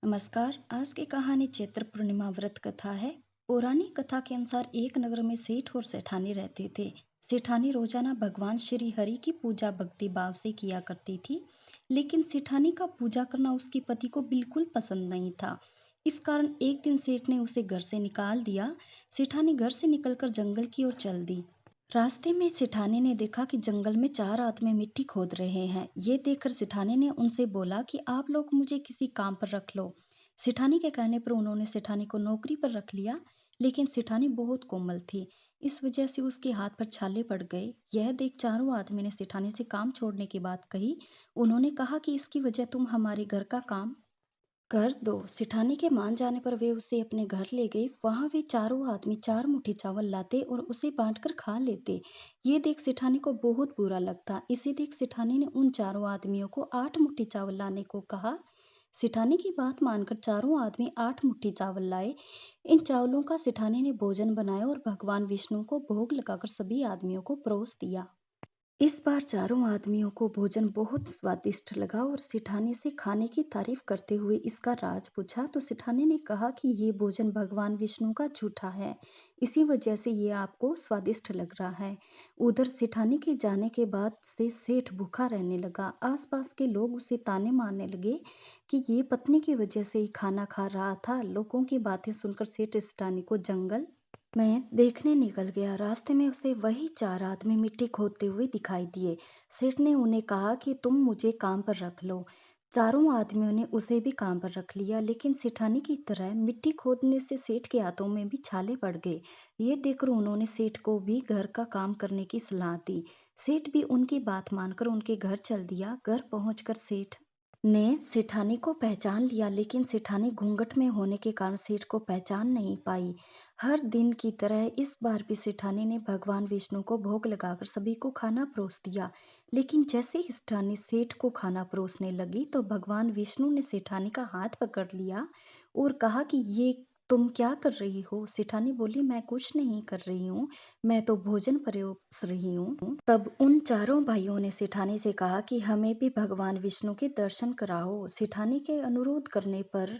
नमस्कार। आज की कहानी चैत्र पूर्णिमा व्रत कथा है। पौराणिक कथा के अनुसार एक नगर में सेठ और सेठानी रहते थे। सेठानी रोजाना भगवान श्री हरि की पूजा भक्ति भाव से किया करती थी, लेकिन सेठानी का पूजा करना उसके पति को बिल्कुल पसंद नहीं था। इस कारण एक दिन सेठ ने उसे घर से निकाल दिया। सेठानी घर से निकलकर जंगल की ओर चल दी। रास्ते में सेठानी ने देखा कि जंगल में चार आदमी मिट्टी खोद रहे हैं। ये देखकर सेठानी ने उनसे बोला कि आप लोग मुझे किसी काम पर रख लो। सेठानी के कहने पर उन्होंने सेठानी को नौकरी पर रख लिया, लेकिन सेठानी बहुत कोमल थी। इस वजह से उसके हाथ पर छाले पड़ गए। यह देख चारों आदमी ने सेठानी से काम छोड़ने की बात कही। उन्होंने कहा कि इसकी वजह तुम हमारे घर का काम कर दो। सेठानी के मान जाने पर वे उसे अपने घर ले गए। वहां वे चारों आदमी चार मुट्ठी चावल लाते और उसे बांटकर खा लेते। ये देख सेठानी को बहुत बुरा लगता। इसे देख सेठानी ने उन चारों आदमियों को 8 मुट्ठी चावल लाने को कहा। सेठानी की बात मानकर चारों आदमी 8 मुट्ठी चावल लाए। इन चावलों का सेठानी ने भोजन बनाया और भगवान विष्णु को भोग लगाकर सभी आदमियों को परोस दिया। इस बार चारों आदमियों को भोजन बहुत स्वादिष्ट लगा और सेठानी से खाने की तारीफ करते हुए इसका राज पूछा, तो सेठानी ने कहा कि ये भोजन भगवान विष्णु का झूठा है, इसी वजह से ये आपको स्वादिष्ट लग रहा है। उधर सेठानी के जाने के बाद से सेठ भूखा रहने लगा। आसपास के लोग उसे ताने मारने लगे कि ये पत्नी की वजह से ही खाना खा रहा था। लोगों की बातें सुनकर सेठ सेठानी को जंगल मैं देखने निकल गया। रास्ते में उसे वही चार आदमी मिट्टी खोदते हुए दिखाई दिए। सेठ ने उन्हें कहा कि तुम मुझे काम पर रख लो। चारों आदमियों ने उसे भी काम पर रख लिया, लेकिन सेठानी की तरह मिट्टी खोदने से सेठ के हाथों में भी छाले पड़ गए। ये देखकर उन्होंने सेठ को भी घर का काम करने की सलाह दी। सेठ भी उनकी बात मानकर उनके घर चल दिया। घर पहुंचकर सेठ ने सेठानी को पहचान लिया, लेकिन सेठानी घूंघट में होने के कारण सेठ को पहचान नहीं पाई। हर दिन की तरह इस बार भी सेठानी ने भगवान विष्णु को भोग लगाकर सभी को खाना परोस दिया। लेकिन जैसे ही सेठानी सेठ को खाना परोसने लगी, तो भगवान विष्णु ने सेठानी का हाथ पकड़ लिया और कहा कि ये तुम क्या कर रही हो। सेठानी बोली, मैं कुछ नहीं कर रही हूँ, मैं तो भोजन परोस रही हूँ। तब उन चारों भाइयों ने सेठानी से कहा कि हमें भी भगवान विष्णु के दर्शन कराओ। सेठानी के अनुरोध करने पर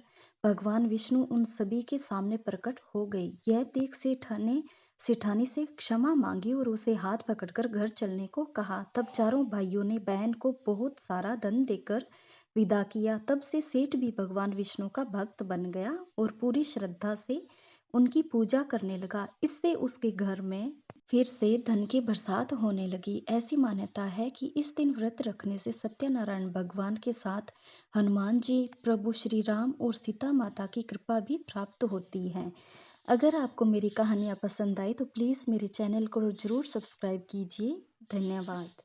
भगवान विष्णु उन सभी के सामने प्रकट हो गए। यह देख सेठानी से क्षमा मांगी और उसे हाथ पकड़कर घर चलने को कहा। तब चारों भाइयों ने बहन को बहुत सारा धन देकर विदा किया। तब से सेठ भी भगवान विष्णु का भक्त बन गया और पूरी श्रद्धा से उनकी पूजा करने लगा। इससे उसके घर में फिर से धन की बरसात होने लगी। ऐसी मान्यता है कि इस दिन व्रत रखने से सत्यनारायण भगवान के साथ हनुमान जी, प्रभु श्री राम और सीता माता की कृपा भी प्राप्त होती है। अगर आपको मेरी कहानियाँ पसंद आई तो प्लीज़ मेरे चैनल को ज़रूर सब्सक्राइब कीजिए। धन्यवाद।